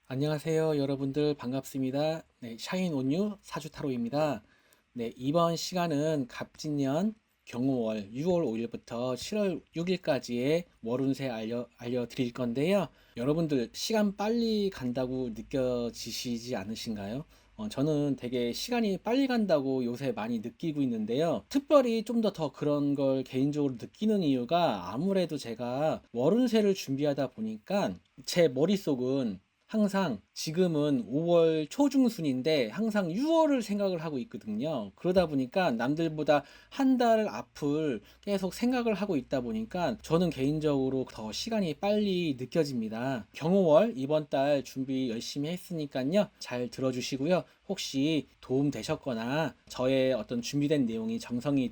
안녕하세요, 여러분들 반갑습니다. 네, 샤인 온유 사주타로입니다. 네, 이번 시간은 갑진년 경호월 6월 5일부터 7월 6일까지의 월운세 알려드릴 건데요. 여러분들 시간 빨리 간다고 느껴지시지 않으신가요? 저는 되게 시간이 빨리 간다고 요새 많이 느끼고 있는데요. 특별히 좀 더 그런 걸 개인적으로 느끼는 이유가 아무래도 제가 월운세를 준비하다 보니까 제 머릿속은 항상 지금은 5월 초중순인데 항상 6월을 생각을 하고 있거든요. 그러다 보니까 남들보다 한 달 앞을 계속 생각을 하고 있다 보니까 저는 개인적으로 더 시간이 빨리 느껴집니다. 경호월 이번 달 준비 열심히 했으니까요. 잘 들어주시고요. 혹시 도움 되셨거나 저의 어떤 준비된 내용이 정성이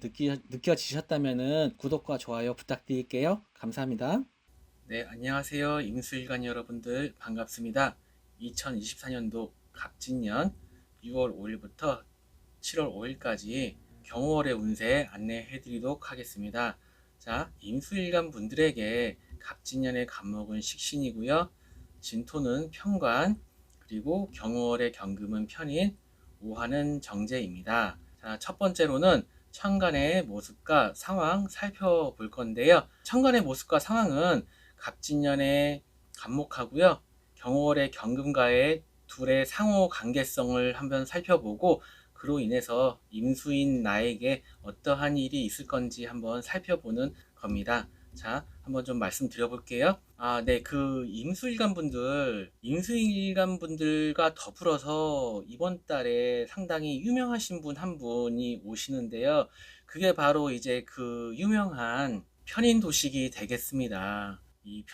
느껴지셨다면은 구독과 좋아요 부탁드릴게요. 감사합니다. 네, 안녕하세요. 임수일관 여러분들 반갑습니다. 2024년도 갑진년 6월 5일부터 7월 5일까지 경호월의 운세 안내해 드리도록 하겠습니다. 자, 임수일관 분들에게 갑진년의 갑목은 식신이고요. 진토는 편관, 그리고 경호월의 경금은 편인, 오화는 정제입니다. 자, 첫 번째로는 천간의 모습과 상황 살펴볼 건데요. 천간의 모습과 상황은 갑진년의 갑목하고요. 경호월의 경금과의 둘의 상호 관계성을 한번 살펴보고 그로 인해서 임수인 나에게 어떠한 일이 있을 건지 한번 살펴보는 겁니다. 자, 한번 좀 말씀드려 볼게요. 네, 임수일간 분들과 더불어서 이번 달에 상당히 유명하신 분 한 분이 오시는데요. 그게 바로 이제 그 유명한 편인도식이 되겠습니다. 이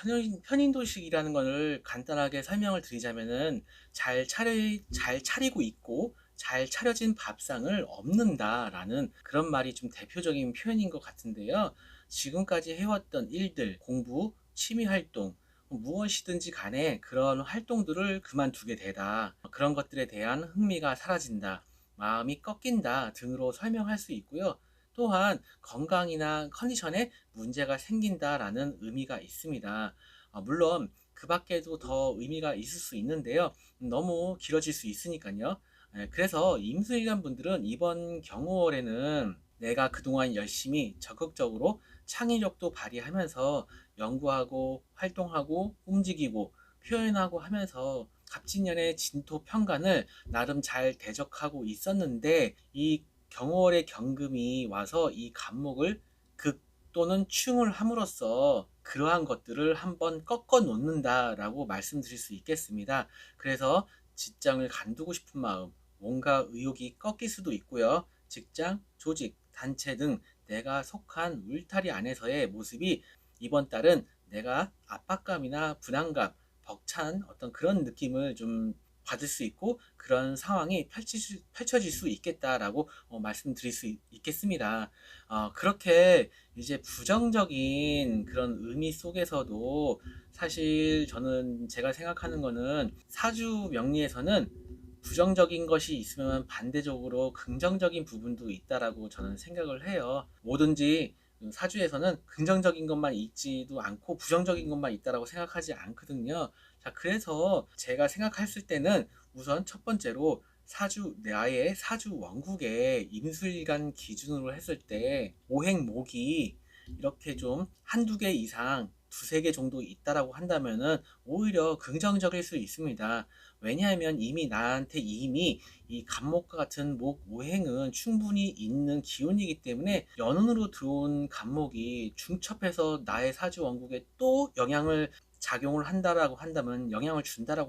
편인도식이라는 것을 간단하게 설명을 드리자면은 잘 차리고 있고 잘 차려진 밥상을 없는다라는 그런 말이 좀 대표적인 표현인 것 같은데요. 지금까지 해왔던 일들, 공부, 취미 활동, 무엇이든지 간에 그런 활동들을 그만두게 되다. 그런 것들에 대한 흥미가 사라진다. 마음이 꺾인다 등으로 설명할 수 있고요. 또한 건강이나 컨디션에 문제가 생긴다라는 의미가 있습니다. 물론 그 밖에도 더 의미가 있을 수 있는데요. 너무 길어질 수 있으니까요. 그래서 임수일간 분들은 이번 경호월에는 내가 그동안 열심히 적극적으로 창의력도 발휘하면서 연구하고 활동하고 움직이고 표현하고 하면서 갑진년의 진토 편관을 나름 잘 대적하고 있었는데 이 경월의 경금이 와서 이 갑목을 극 또는 충을 함으로써 그러한 것들을 한번 꺾어 놓는다라고 말씀드릴 수 있겠습니다. 그래서 직장을 간두고 싶은 마음, 뭔가 의욕이 꺾일 수도 있고요. 직장, 조직, 단체 등 내가 속한 울타리 안에서의 모습이 이번 달은 내가 압박감이나 불안감, 벅찬 어떤 그런 느낌을 좀 받을 수 있고 그런 상황이 펼쳐질 수 있겠다라고 말씀드릴 수 있겠습니다. 그렇게 이제 부정적인 그런 의미 속에서도 사실 저는 제가 생각하는 거는 사주 명리에서는 부정적인 것이 있으면 반대적으로 긍정적인 부분도 있다라고 저는 생각을 해요. 뭐든지 사주에서는 긍정적인 것만 있지도 않고 부정적인 것만 있다라고 생각하지 않거든요. 자, 그래서 제가 생각했을 때는 우선 첫 번째로 나의 사주 원국의 임술간 기준으로 했을 때 오행목이 이렇게 좀 한두 개 이상 두세 개 정도 있다라고 한다면은 오히려 긍정적일 수 있습니다. 왜냐하면 이미 이 갑목과 같은 목 오행은 충분히 있는 기운이기 때문에 연운으로 들어온 갑목이 중첩해서 나의 사주 원국에 또 영향을 준다라고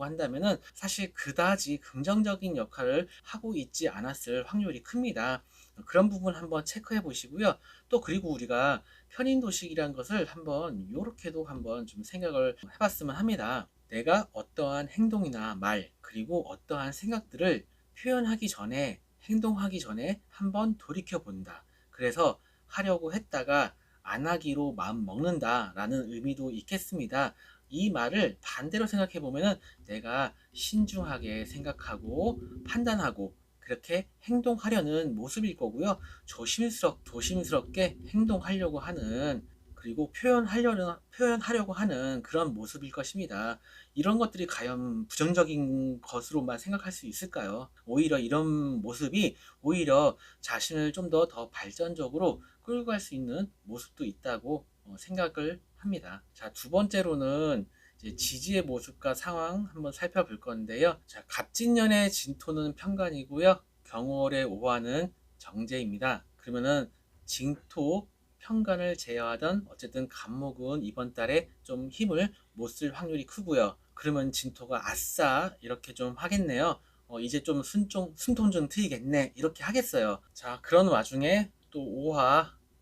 한다면은 사실 그다지 긍정적인 역할을 하고 있지 않았을 확률이 큽니다. 그런 부분 한번 체크해 보시고요. 또 그리고 우리가 편인도식이라는 것을 한번 요렇게도 한번 좀 생각을 해봤으면 합니다. 내가 어떠한 행동이나 말, 그리고 어떠한 생각들을 표현하기 전에, 행동하기 전에 한번 돌이켜 본다. 그래서 하려고 했다가 안 하기로 마음 먹는다 라는 의미도 있겠습니다. 이 말을 반대로 생각해 보면은 내가 신중하게 생각하고 판단하고 그렇게 행동하려는 모습일 거고요. 조심스럽게 행동하려고 하는 그리고 표현하려고 하는 그런 모습일 것입니다. 이런 것들이 과연 부정적인 것으로만 생각할 수 있을까요? 오히려 이런 모습이 오히려 자신을 좀 더 발전적으로 끌고 갈 수 있는 모습도 있다고 생각을 합니다. 자, 두 번째로는 이제 지지의 모습과 상황 한번 살펴볼 건데요. 자, 갑진년의 진토는 편관이고요. 경월의 오화는 정제입니다. 그러면은 진토, 편관을 제어하던 어쨌든 갑목은 이번 달에 좀 힘을 못 쓸 확률이 크고요. 그러면 진토가 아싸 이렇게 좀 하겠네요. 이제 좀 숨통 좀 트이겠네 이렇게 하겠어요. 자, 그런 와중에 또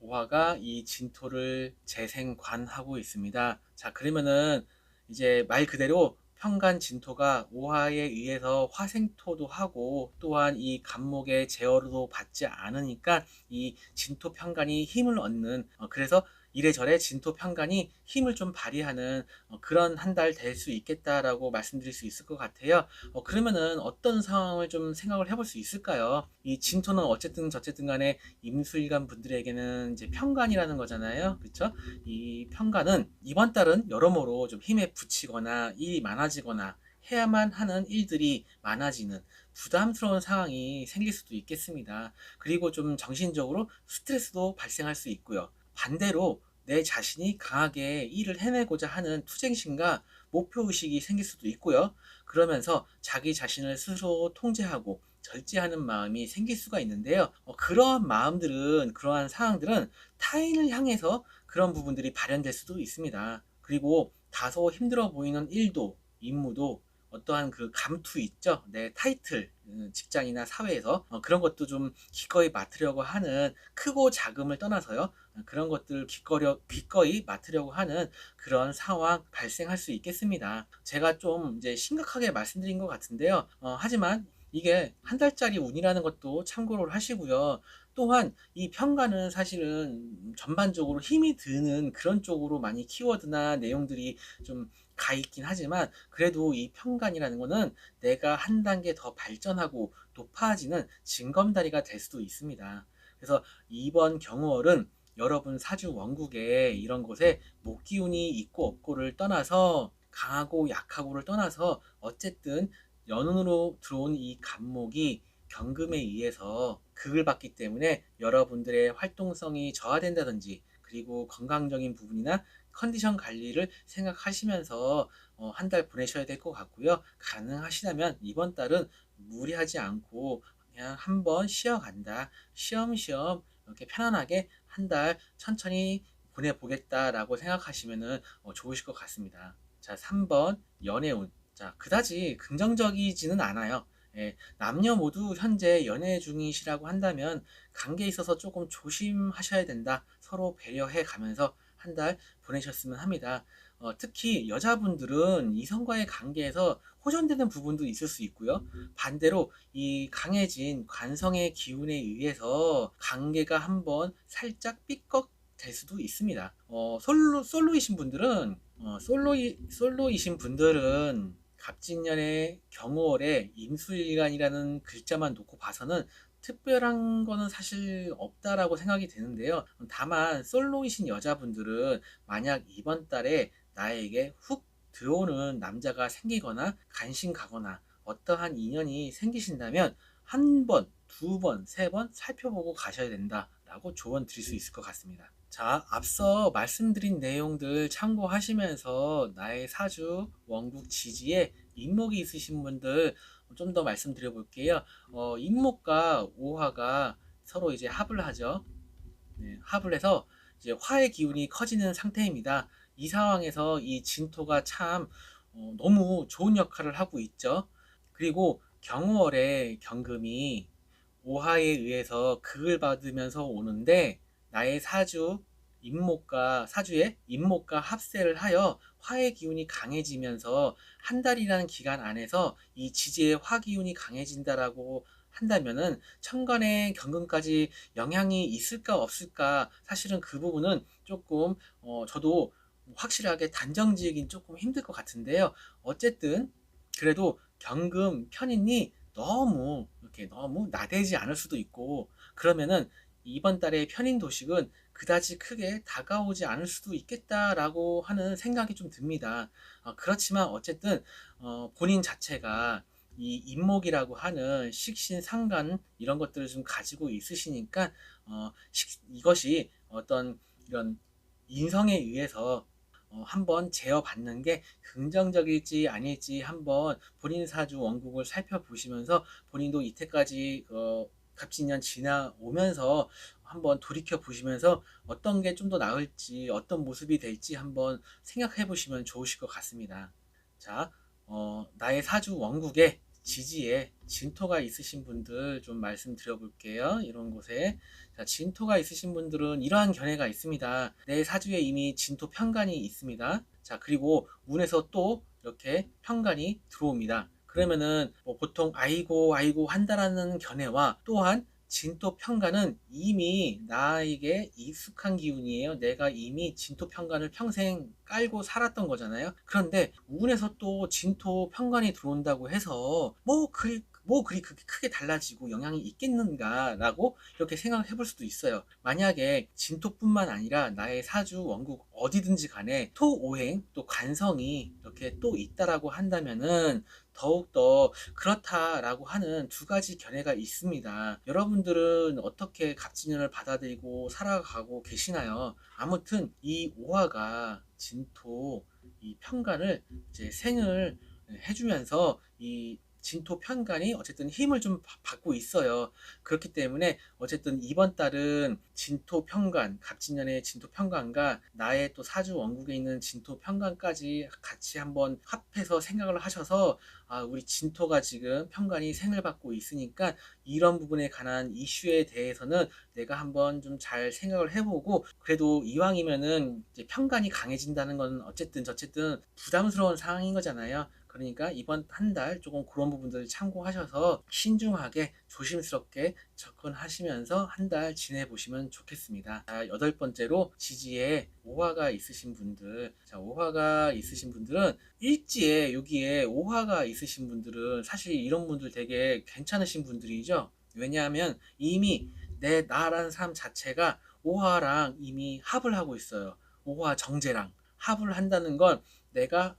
오화가 이 진토를 재생관하고 있습니다. 자, 그러면은 이제 말 그대로 편간 진토가 오화에 의해서 화생토도 하고 또한 이 간목의 제어도 받지 않으니까 이 진토 편간이 힘을 얻는 그래서 이래저래 진토 편간이 힘을 좀 발휘하는 그런 한 달 될 수 있겠다라고 말씀드릴 수 있을 것 같아요. 그러면은 어떤 상황을 좀 생각을 해볼 수 있을까요? 이 진토는 어쨌든 저쨌든 간에 임수일간 분들에게는 이제 편관이라는 거잖아요. 그쵸? 이 편관은 이번 달은 여러모로 좀 힘에 부치거나 일이 많아지거나 해야만 하는 일들이 많아지는 부담스러운 상황이 생길 수도 있겠습니다. 그리고 좀 정신적으로 스트레스도 발생할 수 있고요. 반대로 내 자신이 강하게 일을 해내고자 하는 투쟁심과 목표의식이 생길 수도 있고요. 그러면서 자기 자신을 스스로 통제하고 절제하는 마음이 생길 수가 있는데요. 그러한 상황들은 타인을 향해서 그런 부분들이 발현될 수도 있습니다. 그리고 다소 힘들어 보이는 일도, 임무도 어떠한 그 감투 있죠? 내 타이틀, 직장이나 사회에서 그런 것도 좀 기꺼이 맡으려고 하는 크고 작음을 떠나서요. 그런 것들 기꺼이 맡으려고 하는 그런 상황 발생할 수 있겠습니다. 제가 좀 이제 심각하게 말씀드린 것 같은데요. 하지만 이게 한 달짜리 운이라는 것도 참고를 하시고요. 또한 이 평가는 사실은 전반적으로 힘이 드는 그런 쪽으로 많이 키워드나 내용들이 좀 가 있긴 하지만 그래도 이 평간이라는 거는 내가 한 단계 더 발전하고 높아지는 징검다리가 될 수도 있습니다. 그래서 이번 경월은 여러분 사주 원국에 이런 곳에 목기운이 있고 없고를 떠나서 강하고 약하고를 떠나서 어쨌든 연운으로 들어온 이 간목이 경금에 의해서 극을 받기 때문에 여러분들의 활동성이 저하된다든지 그리고 건강적인 부분이나 컨디션 관리를 생각하시면서 한 달 보내셔야 될 것 같고요. 가능하시다면 이번 달은 무리하지 않고 그냥 한번 쉬어간다. 쉬엄쉬엄 이렇게 편안하게 한 달 천천히 보내보겠다라고 생각하시면 좋으실 것 같습니다. 자, 3번 연애운. 자, 그다지 긍정적이지는 않아요. 예, 남녀 모두 현재 연애 중이시라고 한다면 관계에 있어서 조금 조심하셔야 된다. 서로 배려해 가면서 한 달 보내셨으면 합니다. 특히 여자분들은 이성과의 관계에서 호전되는 부분도 있을 수 있고요. 반대로 이 강해진 관성의 기운에 의해서 관계가 한번 살짝 삐걱 될 수도 있습니다. 솔로이신 분들은 갑진년의 경월에 임수일간이라는 글자만 놓고 봐서는 특별한 거는 사실 없다라고 생각이 되는데요. 다만 솔로이신 여자분들은 만약 이번 달에 나에게 훅 들어오는 남자가 생기거나 간신 가거나 어떠한 인연이 생기신다면 한 번, 두 번, 세 번 살펴보고 가셔야 된다라고 조언 드릴 수 있을 것 같습니다. 자, 앞서 말씀드린 내용들 참고하시면서 나의 사주, 원국 지지에 인목이 있으신 분들 좀 더 말씀드려 볼게요. 인목과 오화가 서로 이제 합을 하죠. 네, 합을 해서 이제 화의 기운이 커지는 상태입니다. 이 상황에서 이 진토가 참 너무 좋은 역할을 하고 있죠. 그리고 경월에 경금이 오화에 의해서 극을 받으면서 오는데 나의 사주의 임목과 합세를 하여 화의 기운이 강해지면서 한 달이라는 기간 안에서 이 지지의 화 기운이 강해진다라고 한다면은 천간에 경금까지 영향이 있을까 없을까 사실은 그 부분은 조금 저도 확실하게 단정지으긴 조금 힘들 것 같은데요. 어쨌든 그래도 경금 편인이 너무 나대지 않을 수도 있고 그러면은 이번 달의 편인 도식은 그다지 크게 다가오지 않을 수도 있겠다라고 하는 생각이 좀 듭니다. 그렇지만 어쨌든 본인 자체가 이 인목이라고 하는 식신상관 이런 것들을 좀 가지고 있으시니까 이것이 어떤 이런 인성에 의해서 한번 제어받는 게 긍정적일지 아닐지 한번 본인 사주 원국을 살펴보시면서 본인도 이때까지 갑진년 지나오면서 한번 돌이켜 보시면서 어떤 게 좀 더 나을지 어떤 모습이 될지 한번 생각해 보시면 좋으실 것 같습니다. 자, 나의 사주 원국에 지지에 진토가 있으신 분들 좀 말씀드려 볼게요. 이런 곳에 자, 진토가 있으신 분들은 이러한 견해가 있습니다. 내 사주에 이미 진토 편관이 있습니다. 자, 그리고 운에서 또 이렇게 편관이 들어옵니다. 그러면은 뭐 보통 아이고 아이고 한다라는 견해와 또한 진토 편관은 이미 나에게 익숙한 기운이에요. 내가 이미 진토 편관을 평생 깔고 살았던 거잖아요. 그런데 운에서 또 진토 편관이 들어온다고 해서 뭐 그리 그렇게 크게 달라지고 영향이 있겠는가라고 이렇게 생각을 해볼 수도 있어요. 만약에 진토뿐만 아니라 나의 사주 원국 어디든지 간에 토오행 또 관성이 이렇게 또 있다라고 한다면은 더욱더 그렇다라고 하는 두 가지 견해가 있습니다. 여러분들은 어떻게 갑진년을 받아들이고 살아가고 계시나요? 아무튼 이 오화가 진토 이 편관을 이제 생을 해주면서 이 진토 편관이 어쨌든 힘을 좀 받고 있어요. 그렇기 때문에 어쨌든 이번 달은 진토 편관, 갑진년의 진토 편관과 나의 또 사주 원국에 있는 진토 편관까지 같이 한번 합해서 생각을 하셔서 우리 진토가 지금 편관이 생을 받고 있으니까 이런 부분에 관한 이슈에 대해서는 내가 한번 좀 잘 생각을 해보고 그래도 이왕이면은 이제 편관이 강해진다는 건 어쨌든 저쨌든 부담스러운 상황인 거잖아요. 그러니까 이번 한 달 조금 그런 부분들을 참고하셔서 신중하게 조심스럽게 접근하시면서 한 달 지내보시면 좋겠습니다. 자, 여덟 번째로 지지에 오화가 있으신 분들. 자, 오화가 있으신 분들은 일지에 여기에 오화가 있으신 분들은 사실 이런 분들 되게 괜찮으신 분들이죠. 왜냐하면 이미 나라는 사람 자체가 오화랑 이미 합을 하고 있어요. 오화 정제랑 합을 한다는 건 내가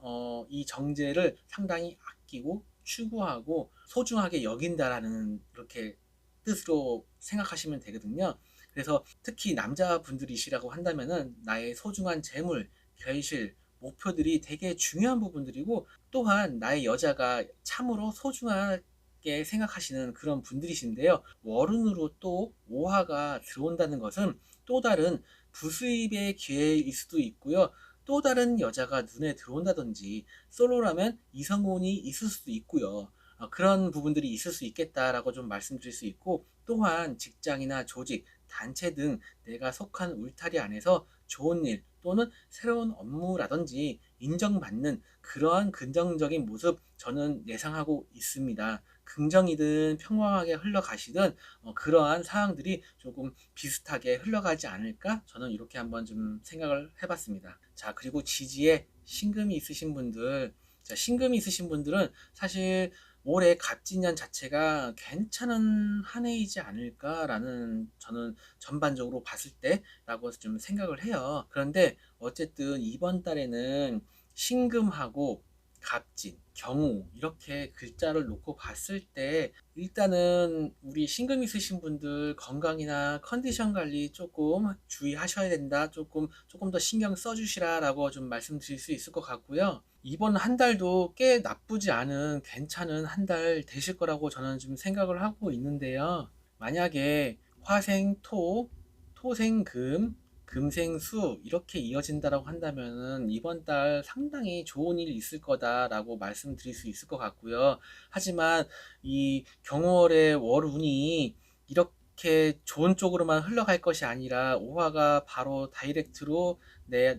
이 정제를 상당히 아끼고 추구하고 소중하게 여긴다라는 이렇게 뜻으로 생각하시면 되거든요. 그래서 특히 남자분들이시라고 한다면은 나의 소중한 재물, 결실, 목표들이 되게 중요한 부분들이고 또한 나의 여자가 참으로 소중하게 생각하시는 그런 분들이신데요. 월운으로 또 오화가 들어온다는 것은 또 다른 부수입의 기회일 수도 있고요. 또 다른 여자가 눈에 들어온다든지 솔로라면 이성운이 있을 수도 있고요. 그런 부분들이 있을 수 있겠다라고 좀 말씀드릴 수 있고 또한 직장이나 조직, 단체 등 내가 속한 울타리 안에서 좋은 일 또는 새로운 업무라든지 인정받는 그러한 긍정적인 모습 저는 예상하고 있습니다. 긍정이든 평범하게 흘러가시든 그러한 상황들이 조금 비슷하게 흘러가지 않을까 저는 이렇게 한번 좀 생각을 해봤습니다. 자, 그리고 지지에 신금이 있으신 분들, 자, 신금이 있으신 분들은 사실 올해 갑진년 자체가 괜찮은 한 해이지 않을까라는 저는 전반적으로 봤을 때라고 좀 생각을 해요. 그런데 어쨌든 이번 달에는 신금하고 갑진, 경우 이렇게 글자를 놓고 봤을 때 일단은 우리 신금 있으신 분들 건강이나 컨디션 관리 조금 주의하셔야 된다. 조금 더 신경 써주시라라고 좀 말씀드릴 수 있을 것 같고요. 이번 한 달도 꽤 나쁘지 않은 괜찮은 한 달 되실 거라고 저는 좀 생각을 하고 있는데요. 만약에 화생토, 토생금, 금생수 이렇게 이어진다라고 한다면은 이번 달 상당히 좋은 일이 있을 거다라고 말씀드릴 수 있을 것 같고요. 하지만 이 경월의 월운이 이렇게 좋은 쪽으로만 흘러갈 것이 아니라 오화가 바로 다이렉트로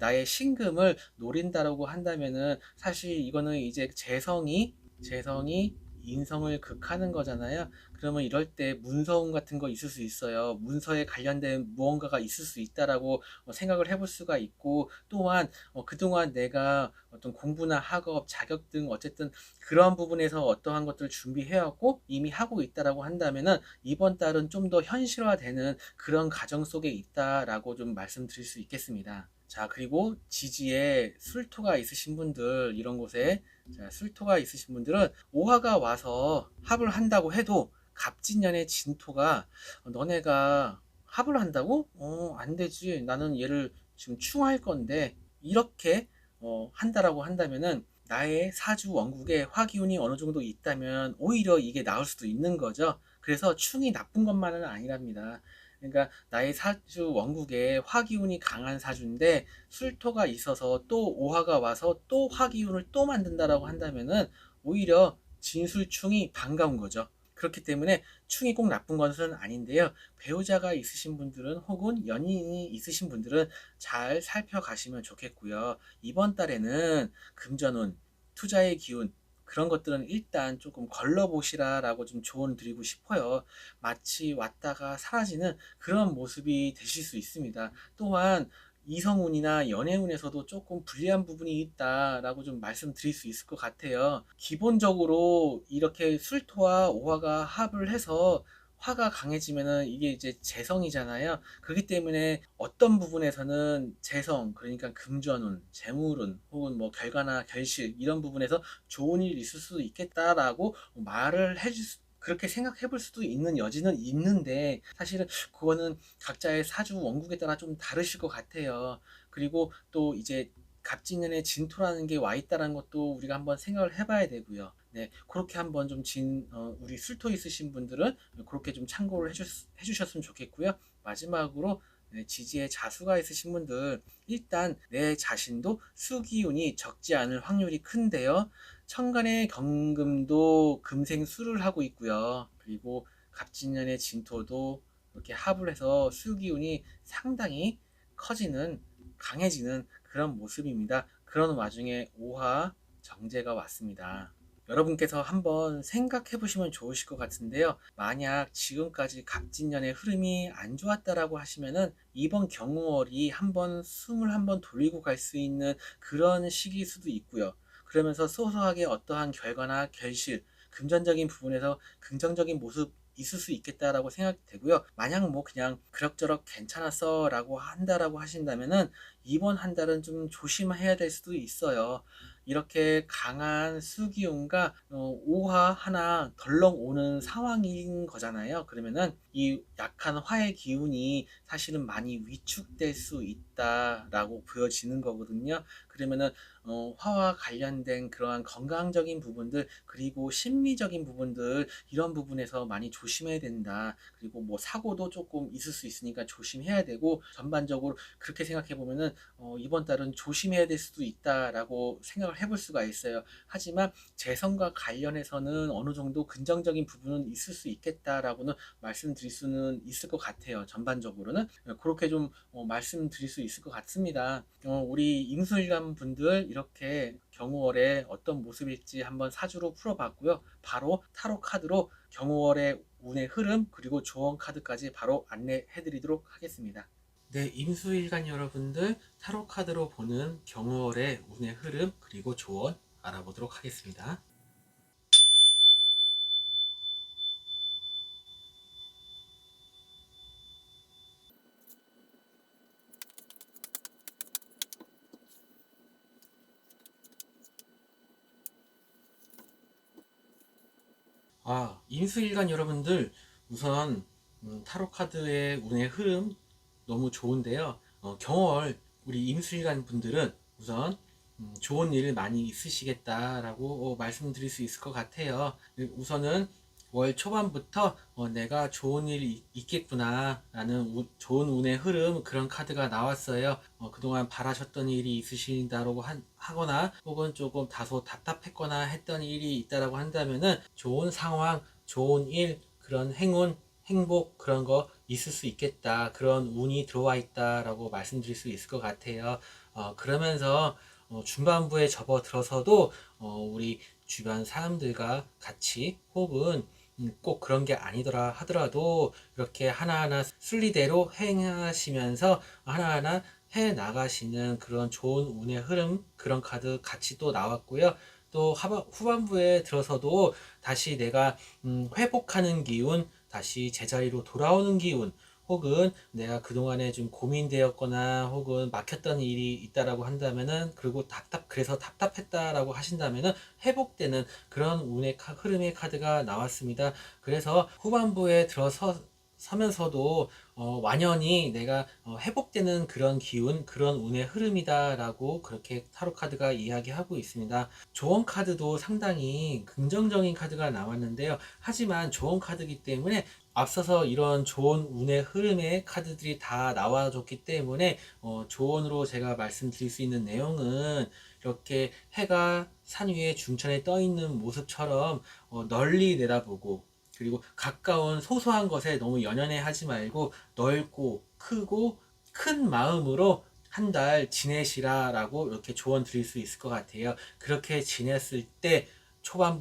나의 신금을 노린다라고 한다면은 사실 이거는 이제 재성이 인성을 극하는 거잖아요. 그러면 이럴 때 문서운 같은 거 있을 수 있어요. 문서에 관련된 무언가가 있을 수 있다라고 생각을 해볼 수가 있고, 또한 그동안 내가 어떤 공부나 학업, 자격 등 어쨌든 그런 부분에서 어떠한 것들을 준비해왔고 이미 하고 있다라고 한다면은 이번 달은 좀 더 현실화되는 그런 과정 속에 있다라고 좀 말씀드릴 수 있겠습니다. 자, 그리고 지지에 술토가 있으신 분들, 이런 곳에 자, 술토가 있으신 분들은 오화가 와서 합을 한다고 해도 갑진년의 진토가 너네가 합을 한다고? 안 되지. 나는 얘를 지금 충할 건데 이렇게 한다라고 한다면은 나의 사주 원국에 화기운이 어느 정도 있다면 오히려 이게 나을 수도 있는 거죠. 그래서 충이 나쁜 것만은 아니랍니다. 그러니까 나의 사주 원국에 화기운이 강한 사주인데 술토가 있어서 또 오화가 와서 또 화기운을 또 만든다라고 한다면은 오히려 진술충이 반가운 거죠. 그렇기 때문에 충이 꼭 나쁜 것은 아닌데요. 배우자가 있으신 분들은 혹은 연인이 있으신 분들은 잘 살펴가시면 좋겠고요. 이번 달에는 금전운, 투자의 기운, 그런 것들은 일단 조금 걸러보시라라고 좀 조언 드리고 싶어요. 마치 왔다가 사라지는 그런 모습이 되실 수 있습니다. 또한 이성운이나 연애운에서도 조금 불리한 부분이 있다라고 좀 말씀드릴 수 있을 것 같아요. 기본적으로 이렇게 술토와 오화가 합을 해서 화가 강해지면은 이게 이제 재성이잖아요. 그렇기 때문에 어떤 부분에서는 재성, 그러니까 금전운, 재물운, 혹은 뭐 결과나 결실 이런 부분에서 좋은 일이 있을 수도 있겠다라고 말을 해줄 수, 그렇게 생각해 볼 수도 있는 여지는 있는데 사실은 그거는 각자의 사주 원국에 따라 좀 다르실 것 같아요. 그리고 또 이제 갑진년의 진토라는 게 와 있다는 것도 우리가 한번 생각을 해봐야 되고요. 네, 그렇게 한번 좀 우리 술토 있으신 분들은 그렇게 좀 참고를 해주셨으면 좋겠고요. 마지막으로 네, 지지에 자수가 있으신 분들, 일단 내 자신도 수기운이 적지 않을 확률이 큰데요. 천간의 경금도 금생수를 하고 있고요. 그리고 갑진년의 진토도 이렇게 합을 해서 수기운이 상당히 커지는, 강해지는 그런 모습입니다. 그런 와중에 오화 정제가 왔습니다. 여러분께서 한번 생각해 보시면 좋으실 것 같은데요. 만약 지금까지 갑진년의 흐름이 안 좋았다라고 하시면은 이번 경우월이 한번 숨을 한번 돌리고 갈 수 있는 그런 시기일 수도 있고요. 그러면서 소소하게 어떠한 결과나 결실, 금전적인 부분에서 긍정적인 모습 있을 수 있겠다라고 생각되고요. 만약 뭐 그냥 그럭저럭 괜찮았어라고 한다라고 하신다면은 이번 한 달은 좀 조심해야 될 수도 있어요. 이렇게 강한 수기운과 오화 하나 덜렁 오는 상황인 거잖아요. 그러면은 이 약한 화의 기운이 사실은 많이 위축될 수 있다라고 보여지는 거거든요. 그러면은 화와 관련된 그러한 건강적인 부분들, 그리고 심리적인 부분들, 이런 부분에서 많이 조심해야 된다. 그리고 뭐 사고도 조금 있을 수 있으니까 조심해야 되고, 전반적으로 그렇게 생각해 보면은 이번 달은 조심해야 될 수도 있다라고 생각을 해볼 수가 있어요. 하지만 재성과 관련해서는 어느 정도 긍정적인 부분은 있을 수 있겠다라고는 말씀드릴 수는 있을 것 같아요. 전반적으로는 그렇게 좀 말씀드릴 수 있을 것 같습니다. 우리 임술관 분들 이렇게 경우월에 어떤 모습일지 한번 사주로 풀어봤고요. 바로 타로 카드로 경우월의 운의 흐름, 그리고 조언 카드까지 바로 안내해드리도록 하겠습니다. 네, 임수일간 여러분들, 타로 카드로 보는 경월의 운의 흐름 그리고 조언 알아보도록 하겠습니다. 임수일간 여러분들, 우선 타로 카드의 운의 흐름 너무 좋은데요. 경월 우리 임수일간 분들은 우선 좋은 일 많이 있으시겠다라고 말씀드릴 수 있을 것 같아요. 우선은 월 초반부터 내가 좋은 일이 있겠구나 라는 좋은 운의 흐름, 그런 카드가 나왔어요. 그동안 바라셨던 일이 있으신다고 하거나 혹은 조금 다소 답답했거나 했던 일이 있다라고 한다면은 좋은 상황, 좋은 일, 그런 행운, 행복, 그런 거 있을 수 있겠다, 그런 운이 들어와 있다라고 말씀드릴 수 있을 것 같아요. 그러면서 중반부에 접어들어서도 우리 주변 사람들과 같이 혹은 꼭 그런 게 아니더라 하더라도 이렇게 하나하나 순리대로 행하시면서 하나하나 해 나가시는 그런 좋은 운의 흐름, 그런 카드 같이 또 나왔고요. 또 후반부에 들어서도 다시 내가 회복하는 기운, 다시 제자리로 돌아오는 기운, 혹은 내가 그동안에 좀 고민되었거나 혹은 막혔던 일이 있다라고 한다면은, 그리고 그래서 답답했다라고 하신다면은 회복되는 그런 운의 흐름의 카드가 나왔습니다. 그래서 후반부에 서면서도 완연히 내가 회복되는 그런 기운, 그런 운의 흐름이다라고 그렇게 타로 카드가 이야기하고 있습니다. 조언 카드도 상당히 긍정적인 카드가 나왔는데요. 하지만 조언 카드이기 때문에 앞서서 이런 좋은 운의 흐름의 카드들이 다 나와줬기 때문에 조언으로 제가 말씀드릴 수 있는 내용은, 이렇게 해가 산 위에 중천에 떠 있는 모습처럼 널리 내다보고, 그리고 가까운 소소한 것에 너무 연연해 하지 말고 넓고 크고 큰 마음으로 한 달 지내시라라고 이렇게 조언 드릴 수 있을 것 같아요. 그렇게 지냈을 때 초반,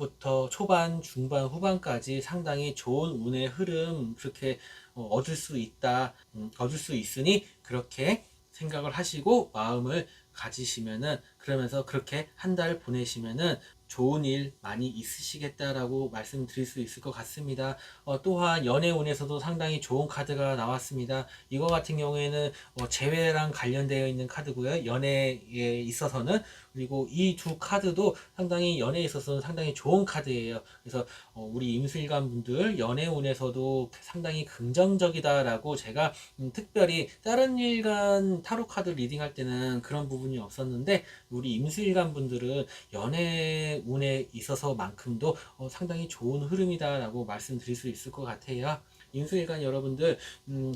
중반, 후반까지 상당히 좋은 운의 흐름, 그렇게 얻을 수 있다, 얻을 수 있으니 그렇게 생각을 하시고 마음을 가지시면은, 그러면서 그렇게 한 달 보내시면은 좋은 일 많이 있으시겠다라고 말씀드릴 수 있을 것 같습니다. 또한 연애운에서도 상당히 좋은 카드가 나왔습니다. 이거 같은 경우에는 재회랑 관련되어 있는 카드고요. 연애에 있어서는. 그리고 이 두 카드도 상당히 연애에 있어서는 상당히 좋은 카드예요. 그래서 우리 임술관 분들 연애운에서도 상당히 긍정적이다라고 제가 특별히 다른 일간 타로 카드 리딩할 때는 그런 부분이 없었는데, 우리 임술관 분들은 연애운에 있어서만큼도 상당히 좋은 흐름이다라고 말씀드릴 수 있을 것 같아요. 임술관 여러분들,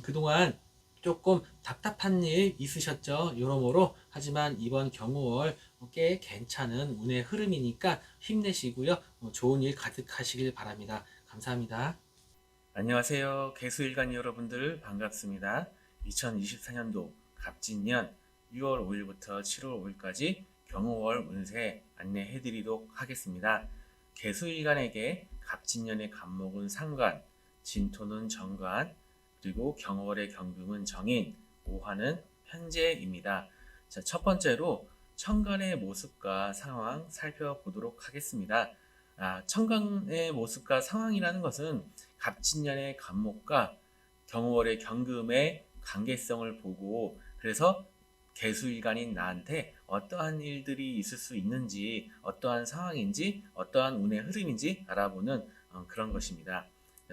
그동안 조금 답답한 일 있으셨죠? 여러모로. 하지만 이번 경우월 꽤 괜찮은 운의 흐름이니까 힘내시고요. 좋은 일 가득하시길 바랍니다. 감사합니다. 안녕하세요. 개수일간 여러분들 반갑습니다. 2024년도 갑진년 6월 5일부터 7월 5일까지 경호월 운세 안내해드리도록 하겠습니다. 개수일간에게 갑진년의 갑목은 상관, 진토는 정관, 그리고 경월의 경금은 정인, 오화는 현재입니다. 자, 첫 번째로 천간의 모습과 상황 살펴보도록 하겠습니다. 천간의 모습과 상황이라는 것은 갑진년의 갑목과 경월의 경금의 관계성을 보고, 그래서 개수일간인 나한테 어떠한 일들이 있을 수 있는지, 어떠한 상황인지, 어떠한 운의 흐름인지 알아보는 그런 것입니다.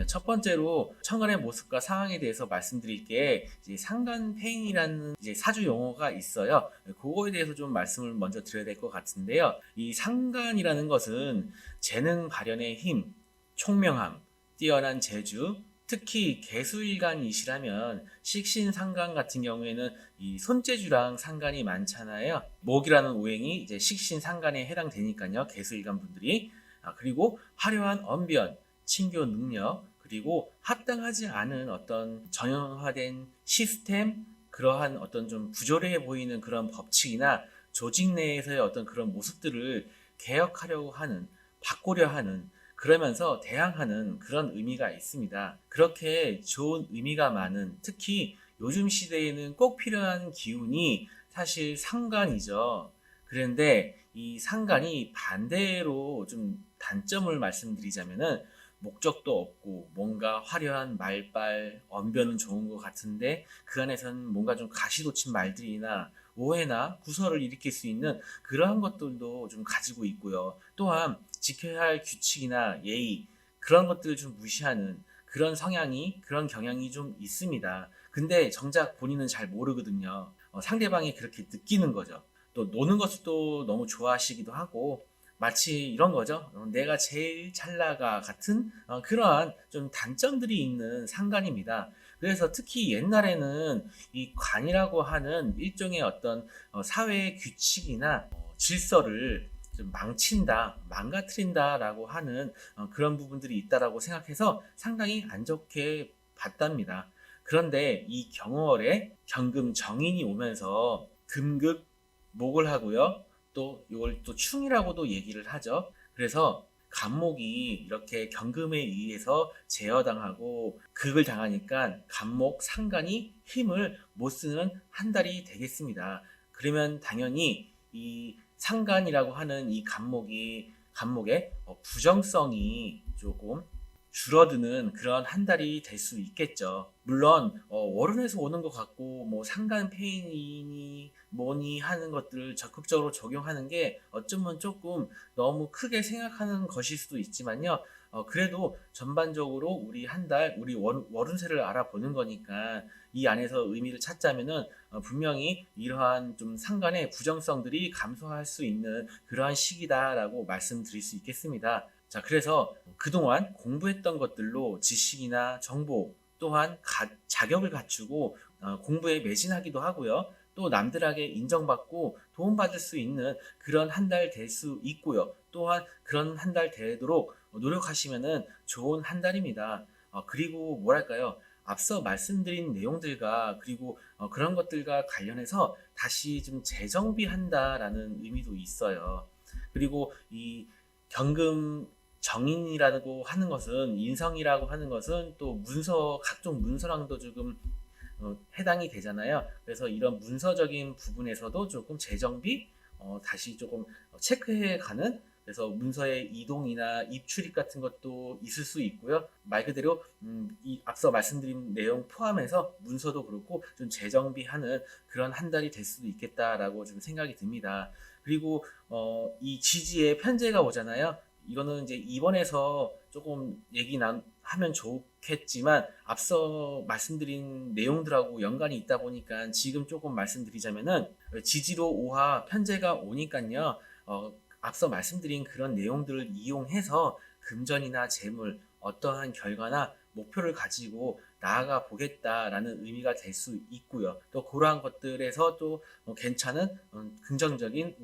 첫 번째로 천간의 모습과 상황에 대해서 말씀드릴 게, 이제 상간팽이라는 이제 사주 용어가 있어요. 그거에 대해서 좀 말씀을 먼저 드려야 될 것 같은데요. 이 상간이라는 것은 재능 발현의 힘, 총명함, 뛰어난 재주, 특히 개수일간이시라면 식신상간 같은 경우에는 이 손재주랑 상관이 많잖아요. 목이라는 오행이 이제 식신상간에 해당되니까요. 개수일간 분들이. 그리고 화려한 언변, 친교 능력, 그리고 합당하지 않은 어떤 정형화된 시스템, 그러한 어떤 좀 부조리해 보이는 그런 법칙이나 조직 내에서의 어떤 그런 모습들을 개혁하려고 하는, 바꾸려 하는, 그러면서 대항하는 그런 의미가 있습니다. 그렇게 좋은 의미가 많은, 특히 요즘 시대에는 꼭 필요한 기운이 사실 상관이죠. 그런데 이 상관이 반대로 좀 단점을 말씀드리자면은, 목적도 없고 뭔가 화려한 말빨, 언변은 좋은 것 같은데 그 안에서는 뭔가 좀 가시돋친 말들이나 오해나 구설을 일으킬 수 있는 그러한 것들도 좀 가지고 있고요. 또한 지켜야 할 규칙이나 예의, 그런 것들을 좀 무시하는 그런 성향이, 그런 경향이 좀 있습니다. 근데 정작 본인은 잘 모르거든요. 상대방이 그렇게 느끼는 거죠. 또 노는 것을 또 너무 좋아하시기도 하고, 마치 이런 거죠. 내가 제일 잘 나가 같은 그러한 좀 단점들이 있는 상관입니다. 그래서 특히 옛날에는 이 관이라고 하는 일종의 어떤 사회의 규칙이나 질서를 좀 망친다, 망가뜨린다라고 하는 그런 부분들이 있다라고 생각해서 상당히 안 좋게 봤답니다. 그런데 이 경월에 경금 정인이 오면서 금극 목을 하고요. 또 이걸 또 충이라고도 얘기를 하죠. 그래서 간목이 이렇게 경금에 의해서 제어당하고 극을 당하니까 간목 상간이 힘을 못 쓰는 한 달이 되겠습니다. 그러면 당연히 이 상간이라고 하는 이 간목의 부정성이 조금 줄어드는 그런 한 달이 될 수 있겠죠. 물론 월운에서 오는 것 같고 뭐 상간 페인이 뭐니 하는 것들을 적극적으로 적용하는 게 어쩌면 조금 너무 크게 생각하는 것일 수도 있지만요. 그래도 전반적으로 우리 한 달, 우리 월운세를 알아보는 거니까 이 안에서 의미를 찾자면은 분명히 이러한 좀 상간의 부정성들이 감소할 수 있는 그러한 시기다라고 말씀드릴 수 있겠습니다. 자, 그래서 그동안 공부했던 것들로 지식이나 정보 또한 자격을 갖추고 공부에 매진하기도 하고요. 또 남들에게 인정받고 도움받을 수 있는 그런 한 달 될 수 있고요. 또한 그런 한 달 되도록 노력하시면은 좋은 한 달입니다. 그리고 뭐랄까요? 앞서 말씀드린 내용들과 그리고 그런 것들과 관련해서 다시 좀 재정비한다라는 의미도 있어요. 그리고 이 경금 정인이라고 하는 것은 인성이라고 하는 것은 또 문서 각종 문서랑도 조금 해당이 되잖아요. 그래서 이런 문서적인 부분에서도 조금 재정비 다시 조금 체크해 가는 그래서 문서의 이동이나 입출입 같은 것도 있을 수 있고요. 말 그대로 이 앞서 말씀드린 내용 포함해서 문서도 그렇고 좀 재정비하는 그런 한 달이 될 수도 있겠다라고 좀 생각이 듭니다. 그리고 이 지지에 편제가 오잖아요. 이거는 이제 이번에서 조금 하면 좋겠지만 앞서 말씀드린 내용들하고 연관이 있다 보니까 지금 조금 말씀드리자면은 지지로 오화 편제가 오니까요. 앞서 말씀드린 그런 내용들을 이용해서 금전이나 재물 어떠한 결과나 목표를 가지고 나아가 보겠다라는 의미가 될 수 있고요. 또 그러한 것들에서 또 괜찮은 긍정적인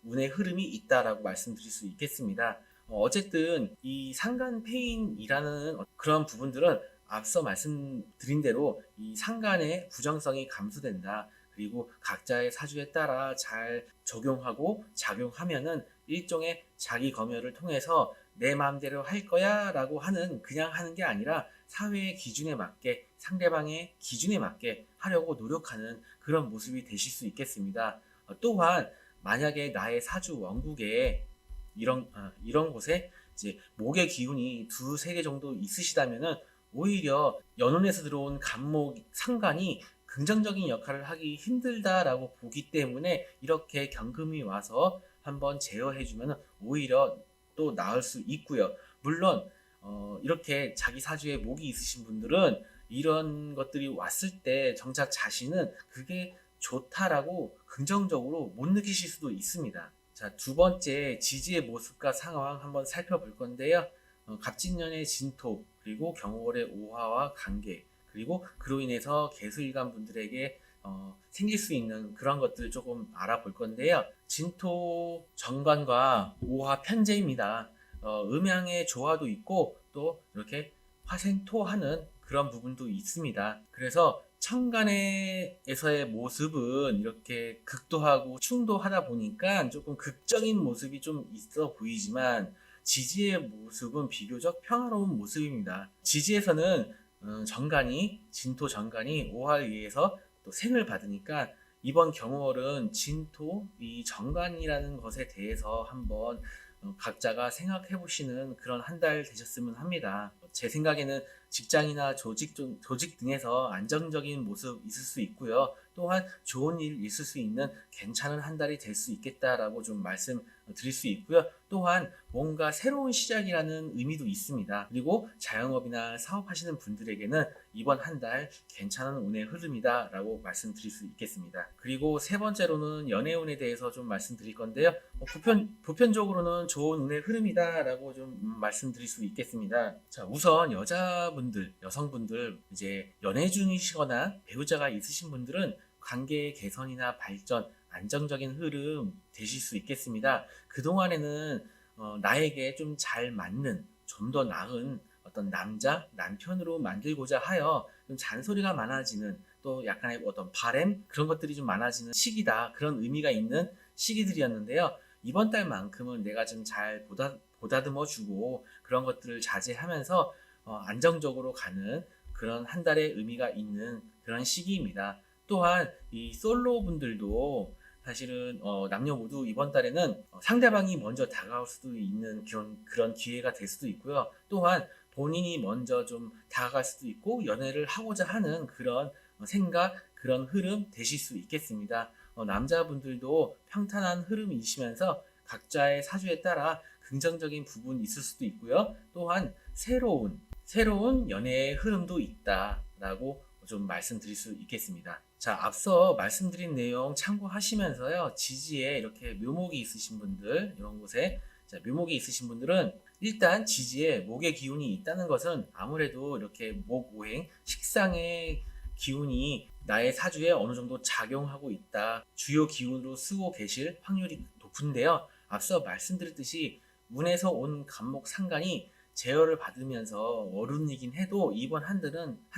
운의 흐름이 있다라고 말씀드릴 수 있겠습니다. 어쨌든 이 상간 페인이라는 그런 부분들은 앞서 말씀드린 대로 이 상간의 부정성이 감소된다. 그리고 각자의 사주에 따라 잘 적용하고 작용하면은 일종의 자기 검열을 통해서 내 마음대로 할 거야 라고 그냥 하는 게 아니라 사회의 기준에 맞게 상대방의 기준에 맞게 하려고 노력하는 그런 모습이 되실 수 있겠습니다. 또한 만약에 나의 사주 원국에 이런 곳에 이제 목의 기운이 두세 개 정도 있으시다면은 오히려 연운에서 들어온 간목 상간이 긍정적인 역할을 하기 힘들다라고 보기 때문에 이렇게 경금이 와서 한번 제어해주면 오히려 또 나을 수 있고요. 물론 이렇게 자기 사주에 목이 있으신 분들은 이런 것들이 왔을 때 정작 자신은 그게 좋다라고 긍정적으로 못 느끼실 수도 있습니다. 자, 두 번째 지지의 모습과 상황 한번 살펴볼 건데요. 갑진년의 진토, 그리고 경월의 오화와 관계, 그리고 그로 인해서 개수일간 분들에게 생길 수 있는 그런 것들을 조금 알아볼 건데요. 진토 정관과 오화 편제입니다. 음양의 조화도 있고 또 이렇게 화생토하는 그런 부분도 있습니다. 그래서 천간에서의 모습은 이렇게 극도하고 충도하다 보니까 조금 극적인 모습이 좀 있어 보이지만 지지의 모습은 비교적 평화로운 모습입니다. 지지에서는 진토 정관이 오화에 의해서 또 생을 받으니까 이번 경월은 진토 이 정관이라는 것에 대해서 한번 각자가 생각해 보시는 그런 한 달 되셨으면 합니다. 제 생각에는 직장이나 조직 등에서 안정적인 모습 있을 수 있고요. 또한 좋은 일 있을 수 있는 괜찮은 한 달이 될 수 있겠다라고 좀 말씀드릴 수 있고요. 또한 뭔가 새로운 시작이라는 의미도 있습니다. 그리고 자영업이나 사업하시는 분들에게는 이번 한 달 괜찮은 운의 흐름이다라고 말씀드릴 수 있겠습니다. 그리고 세 번째로는 연애운에 대해서 좀 말씀드릴 건데요. 보편적으로는 좋은 운의 흐름이다라고 좀 말씀드릴 수 있겠습니다. 자, 우선 여성분들 이제 연애 중이시거나 배우자가 있으신 분들은 관계의 개선이나 발전, 안정적인 흐름 되실 수 있겠습니다. 그동안에는 나에게 좀 잘 맞는, 좀 더 나은 어떤 남편으로 만들고자 하여 좀 잔소리가 많아지는 또 약간의 어떤 바램 그런 것들이 좀 많아지는 시기다. 그런 의미가 있는 시기들이었는데요. 이번 달만큼은 내가 좀 잘 보다듬어 주고 그런 것들을 자제하면서 안정적으로 가는 그런 한 달의 의미가 있는 그런 시기입니다. 또한 이 솔로 분들도 사실은 남녀 모두 이번 달에는 상대방이 먼저 다가올 수도 있는 그런 기회가 될 수도 있고요. 또한 본인이 먼저 좀 다가갈 수도 있고 연애를 하고자 하는 그런 생각, 그런 흐름 되실 수 있겠습니다. 남자분들도 평탄한 흐름이시면서 각자의 사주에 따라 긍정적인 부분이 있을 수도 있고요. 또한 새로운 연애의 흐름도 있다라고 좀 말씀드릴 수 있겠습니다. 자, 앞서 말씀드린 내용 참고하시면서요. 지지에 이렇게 묘목이 있으신 분들, 이런 곳에 자, 묘목이 있으신 분들은 일단 지지에 목의 기운이 있다는 것은 아무래도 이렇게 목 오행, 식상의 기운이 나의 사주에 어느 정도 작용하고 있다. 주요 기운으로 쓰고 계실 확률이 높은데요. 앞서 말씀드렸듯이 운에서 온 간목 상간이 제어를 받으면서 월운이긴 해도 이번 한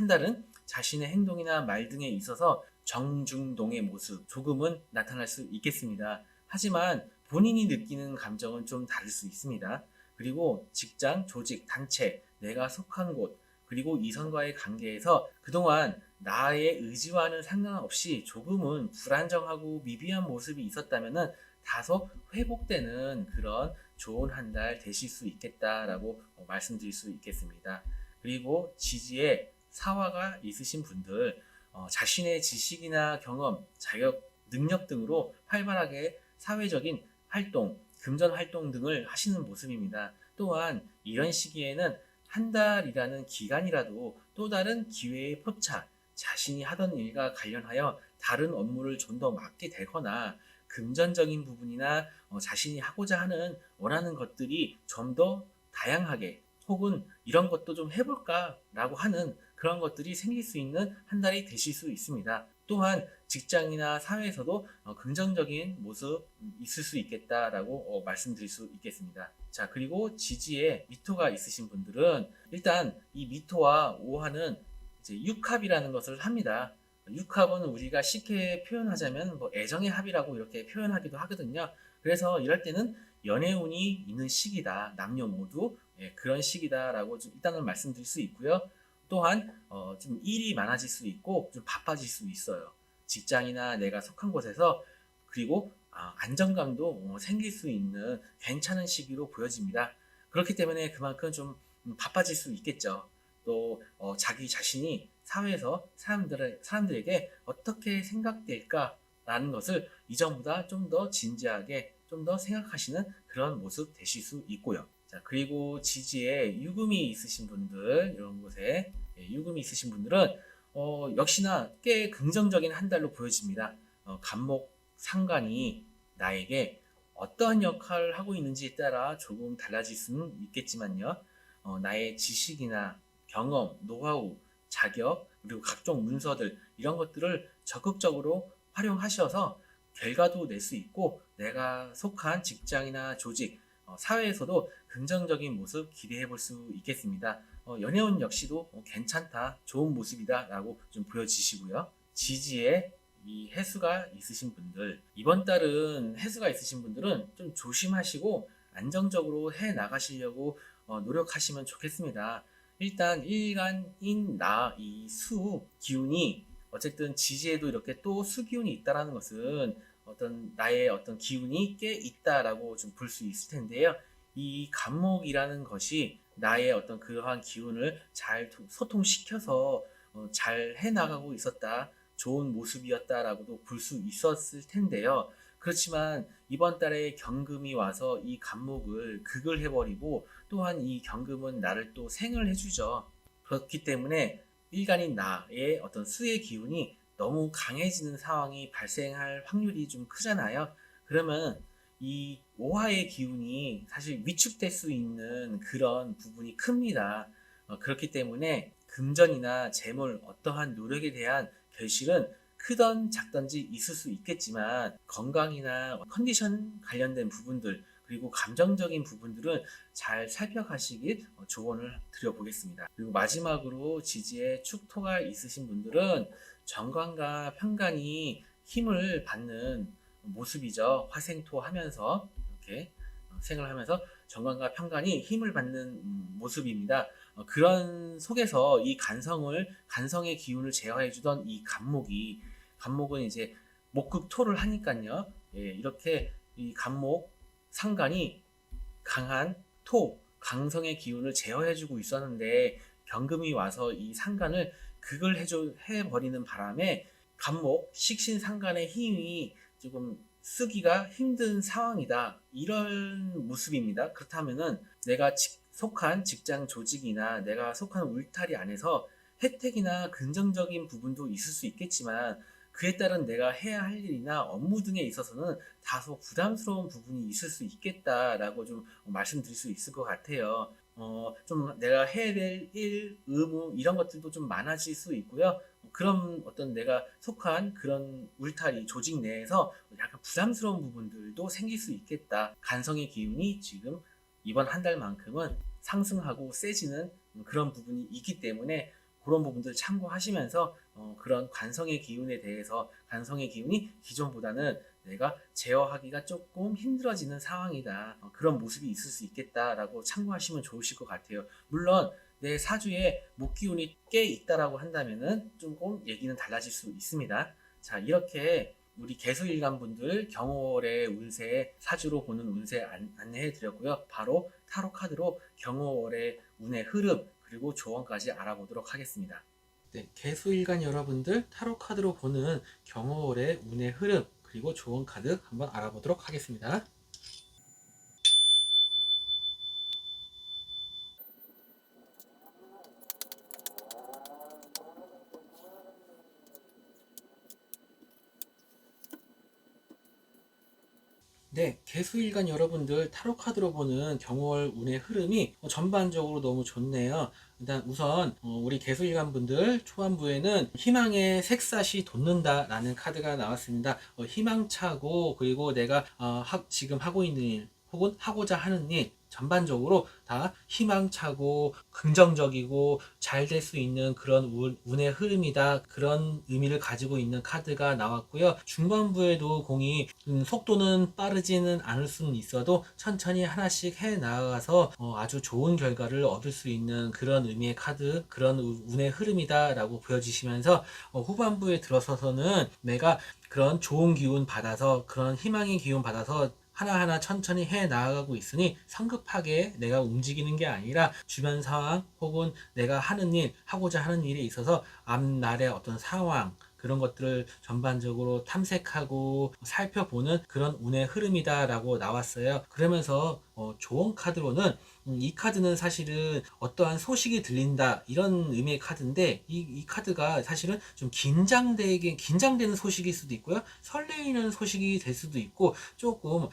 달은 자신의 행동이나 말 등에 있어서 정중동의 모습 조금은 나타날 수 있겠습니다. 하지만 본인이 느끼는 감정은 좀 다를 수 있습니다. 그리고 직장, 조직, 단체, 내가 속한 곳, 그리고 이성과의 관계에서 그동안 나의 의지와는 상관없이 조금은 불안정하고 미비한 모습이 있었다면 다소 회복되는 그런 좋은 한 달 되실 수 있겠다라고 말씀드릴 수 있겠습니다. 그리고 지지에 사화가 있으신 분들 자신의 지식이나 경험, 자격, 능력 등으로 활발하게 사회적인 활동, 금전 활동 등을 하시는 모습입니다. 또한 이런 시기에는 한 달이라는 기간이라도 또 다른 기회의 포착, 자신이 하던 일과 관련하여 다른 업무를 좀 더 맡게 되거나 금전적인 부분이나 자신이 하고자 하는 원하는 것들이 좀 더 다양하게 혹은 이런 것도 좀 해볼까 라고 하는 그런 것들이 생길 수 있는 한 달이 되실 수 있습니다. 또한 직장이나 사회에서도 긍정적인 모습 있을 수 있겠다라고 말씀드릴 수 있겠습니다. 자, 그리고 지지에 미토가 있으신 분들은 일단 이 미토와 오화는 이제 육합이라는 것을 합니다. 육합은 우리가 쉽게 표현하자면 뭐 애정의 합이라고 이렇게 표현하기도 하거든요. 그래서 이럴 때는 연애운이 있는 시기다. 남녀 모두 그런 시기다라고 좀 일단은 말씀드릴 수 있고요. 또한 좀 일이 많아질 수 있고 좀 바빠질 수 있어요. 직장이나 내가 속한 곳에서 그리고 안정감도 생길 수 있는 괜찮은 시기로 보여집니다. 그렇기 때문에 그만큼 좀 바빠질 수 있겠죠. 또 자기 자신이 사회에서 사람들에게 어떻게 생각될까라는 것을 이전보다 좀 더 진지하게 좀 더 생각하시는 그런 모습 되실 수 있고요. 자, 그리고 지지에 유금이 있으신 분들, 이런 곳에 유금이 있으신 분들은 역시나 꽤 긍정적인 한 달로 보여집니다. 간목 상관이 나에게 어떠한 역할을 하고 있는지에 따라 조금 달라질 수는 있겠지만요. 나의 지식이나 경험, 노하우, 자격, 그리고 각종 문서들 이런 것들을 적극적으로 활용하셔서 결과도 낼 수 있고 내가 속한 직장이나 조직, 사회에서도 긍정적인 모습 기대해 볼 수 있겠습니다. 연애운 역시도 괜찮다, 좋은 모습이다 라고 좀 보여지시고요. 지지에 이 해수가 있으신 분들, 이번 달은 해수가 있으신 분들은 좀 조심하시고 안정적으로 해 나가시려고 노력하시면 좋겠습니다. 일단 일간인 나 이 수 기운이 어쨌든 지지에도 이렇게 또 수 기운이 있다라는 것은 어떤 나의 어떤 기운이 꽤 있다라고 좀 볼 수 있을 텐데요. 이 간목이라는 것이 나의 어떤 그러한 기운을 잘 소통시켜서 잘 해나가고 있었다. 좋은 모습이었다라고도 볼 수 있었을 텐데요. 그렇지만 이번 달에 경금이 와서 이 간목을 극을 해버리고 또한 이 경금은 나를 또 생을 해주죠. 그렇기 때문에 일간인 나의 어떤 수의 기운이 너무 강해지는 상황이 발생할 확률이 좀 크잖아요. 그러면 이 오화의 기운이 사실 위축될 수 있는 그런 부분이 큽니다. 그렇기 때문에 금전이나 재물, 어떠한 노력에 대한 결실은 크던 작던지 있을 수 있겠지만 건강이나 컨디션 관련된 부분들 그리고 감정적인 부분들은 잘 살펴가시길 조언을 드려보겠습니다. 그리고 마지막으로 지지에 축토가 있으신 분들은 정관과 편관이 힘을 받는 모습이죠. 화생토 하면서 이렇게 생활하면서 정관과 편관이 힘을 받는 모습입니다. 그런 속에서 이 간성의 기운을 제어해 주던 이 간목은 이제 목극토를 하니까요. 예, 이렇게 이 간목 상관이 강한 강성의 기운을 제어해주고 있었는데 경금이 와서 이 상관을 극을 해버리는 바람에 간목, 식신상관의 힘이 조금 쓰기가 힘든 상황이다. 이런 모습입니다. 그렇다면은 내가 속한 직장 조직이나 내가 속한 울타리 안에서 혜택이나 긍정적인 부분도 있을 수 있겠지만 그에 따른 내가 해야 할 일이나 업무 등에 있어서는 다소 부담스러운 부분이 있을 수 있겠다라고 좀 말씀드릴 수 있을 것 같아요. 좀 내가 해야 될 일, 의무 이런 것들도 좀 많아질 수 있고요. 그런 어떤 내가 속한 그런 울타리 조직 내에서 약간 부담스러운 부분들도 생길 수 있겠다. 간성의 기운이 지금 이번 한 달만큼은 상승하고 세지는 그런 부분이 있기 때문에 그런 부분들 참고하시면서 그런 관성의 기운에 대해서 관성의 기운이 기존보다는 내가 제어하기가 조금 힘들어지는 상황이다. 그런 모습이 있을 수 있겠다라고 참고하시면 좋으실 것 같아요. 물론 내 사주에 목기운이 꽤 있다라고 한다면은 조금 얘기는 달라질 수 있습니다. 자, 이렇게 우리 개수일간 분들 경호월의 운세 사주로 보는 운세 안내해 드렸고요. 바로 타로 카드로 경호월의 운의 흐름 그리고 조언까지 알아보도록 하겠습니다. 네, 개수일간 여러분들 타로 카드로 보는 경호월의 운의 흐름 그리고 조언 카드 한번 알아보도록 하겠습니다. 네, 개수일간 여러분들 타로 카드로 보는 경월 운의 흐름이 전반적으로 너무 좋네요. 일단 우선 우리 개수일간 분들 초반부에는 희망의 색샷이 돋는다라는 카드가 나왔습니다. 희망차고 그리고 내가 지금 하고 있는 일 혹은 하고자 하는 일 전반적으로 다 희망차고 긍정적이고 잘 될 수 있는 그런 운의 흐름이다. 그런 의미를 가지고 있는 카드가 나왔고요. 중반부에도 공이 속도는 빠르지는 않을 수는 있어도 천천히 하나씩 해 나가서 아주 좋은 결과를 얻을 수 있는 그런 의미의 카드, 그런 운의 흐름이다 라고 보여지시면서 후반부에 들어서서는 내가 그런 좋은 기운 받아서 그런 희망의 기운 받아서 하나하나 천천히 해 나가고 있으니 성급하게 내가 움직이는 게 아니라 주변 상황 혹은 내가 하는 일, 하고자 하는 일에 있어서 앞날의 어떤 상황 그런 것들을 전반적으로 탐색하고 살펴보는 그런 운의 흐름이다라고 나왔어요. 그러면서 조언 카드로는 이 카드는 사실은 어떠한 소식이 들린다 이런 의미의 카드인데 이 카드가 사실은 좀 긴장되는 소식일 수도 있고요. 설레이는 소식이 될 수도 있고 조금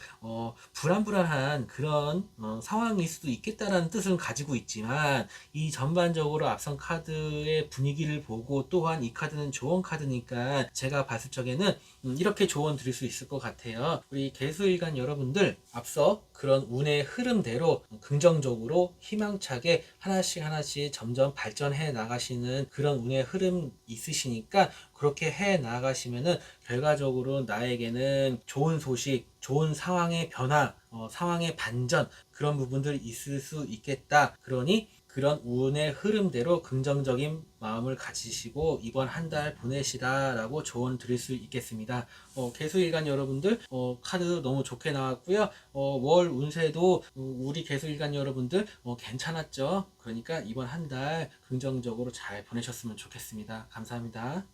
불안불안한 그런 상황일 수도 있겠다라는 뜻을 가지고 있지만 이 전반적으로 앞선 카드의 분위기를 보고 또한 이 카드는 조언 카드니까 제가 봤을 적에는 이렇게 조언 드릴 수 있을 것 같아요. 우리 개수일간 여러분들 앞서 그런 운의 흐름대로 긍정적으로 희망차게 하나씩 점점 발전해 나가시는 그런 운의 흐름 있으시니까 그렇게 해 나가시면은 결과적으로 나에게는 좋은 소식, 좋은 상황의 변화, 상황의 반전 그런 부분들이 있을 수 있겠다. 그러니 그런 운의 흐름대로 긍정적인 마음을 가지시고 이번 한 달 보내시라라고 조언 드릴 수 있겠습니다. 개수일간 여러분들 카드 너무 좋게 나왔고요. 월 운세도 우리 개수일간 여러분들 괜찮았죠? 그러니까 이번 한 달 긍정적으로 잘 보내셨으면 좋겠습니다. 감사합니다.